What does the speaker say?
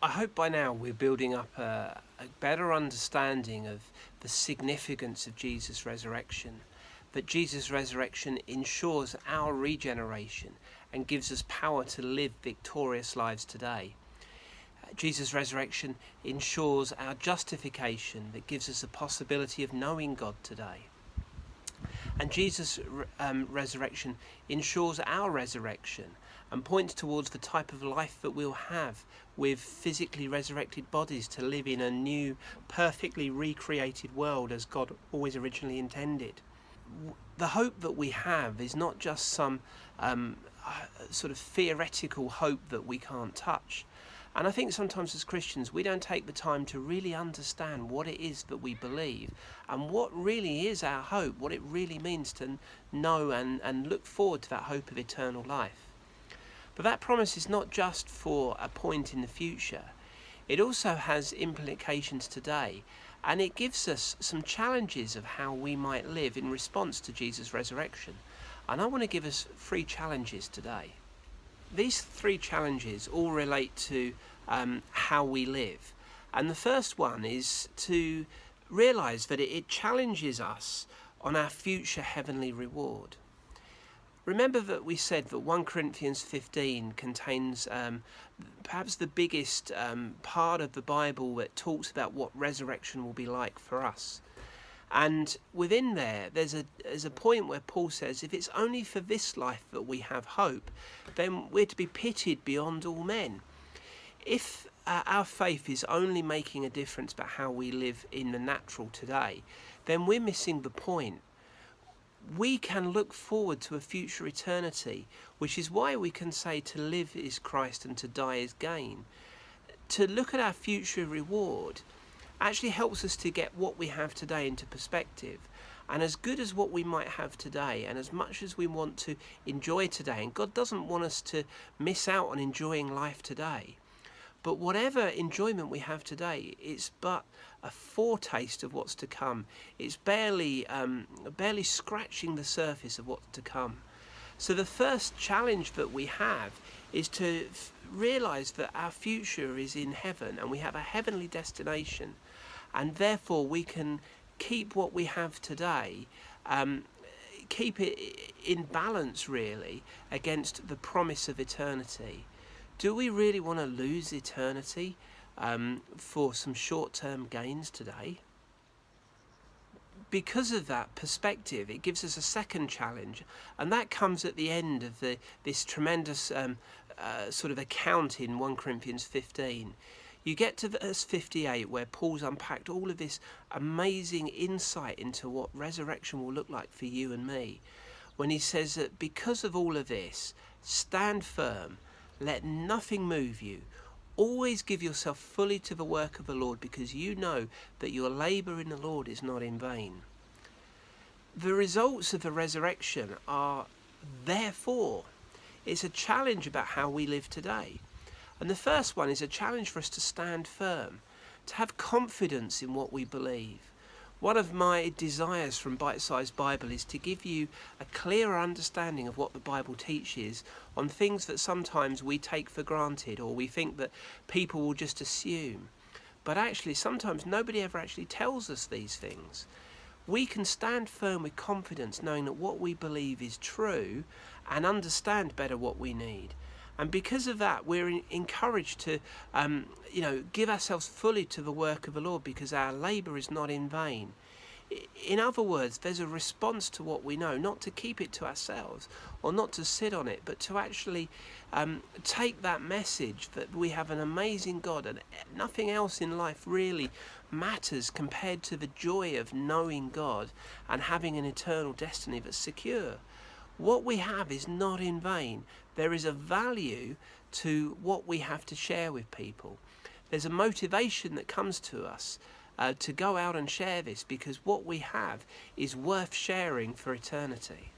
I hope by now we're building up a better understanding of the significance of Jesus' resurrection. That Jesus' resurrection ensures our regeneration and gives us power to live victorious lives today. Jesus' resurrection ensures our justification, that gives us a possibility of knowing God today. And Jesus' resurrection ensures our resurrection and points towards the type of life that we'll have with physically resurrected bodies to live in a new, perfectly recreated world as God always originally intended. The hope that we have is not just some sort of theoretical hope that we can't touch. And I think sometimes as Christians we don't take the time to really understand what it is that we believe and what really is our hope, what it really means to know and look forward to that hope of eternal life. But that promise is not just for a point in the future. It also has implications today, and it gives us some challenges of how we might live in response to Jesus' resurrection. And I want to give us 3 challenges today. These 3 challenges all relate to how we live. And the first one is to realise that it challenges us on our future heavenly reward. Remember that we said that 1 Corinthians 15 contains perhaps the biggest part of the Bible that talks about what resurrection will be like for us. And within there's a point where Paul says, if it's only for this life that we have hope, then we're to be pitied beyond all men. If our faith is only making a difference about how we live in the natural today, then we're missing the point. We can look forward to a future eternity, which is why we can say to live is Christ and to die is gain. To look at our future reward actually helps us to get what we have today into perspective. And as good as what we might have today, and as much as we want to enjoy today, and God doesn't want us to miss out on enjoying life today, but whatever enjoyment we have today, it's but a foretaste of what's to come. It's barely scratching the surface of what's to come. So the first challenge that we have is to realise that our future is in heaven and we have a heavenly destination, and therefore we can keep what we have today, keep it in balance really against the promise of eternity. Do we really want to lose eternity for some short-term gains today? Because of that perspective, it gives us a second challenge, and that comes at the end of this tremendous sort of account in 1 Corinthians 15. You get to verse 58 where Paul's unpacked all of this amazing insight into what resurrection will look like for you and me, when he says that because of all of this, stand firm, let nothing move you. Always give yourself fully to the work of the Lord, because you know that your labour in the Lord is not in vain. The results of the resurrection are therefore, it's a challenge about how we live today. And the first one is a challenge for us to stand firm, to have confidence in what we believe. One of my desires from Bite-Sized Bible is to give you a clearer understanding of what the Bible teaches on things that sometimes we take for granted or we think that people will just assume. But actually, sometimes nobody ever actually tells us these things. We can stand firm with confidence knowing that what we believe is true and understand better what we need. And because of that, we're encouraged to give ourselves fully to the work of the Lord, because our labour is not in vain. In other words, there's a response to what we know, not to keep it to ourselves or not to sit on it, but to actually take that message that we have an amazing God and nothing else in life really matters compared to the joy of knowing God and having an eternal destiny that's secure. What we have is not in vain. There is a value to what we have to share with people. There's a motivation that comes to us to go out and share this, because what we have is worth sharing for eternity.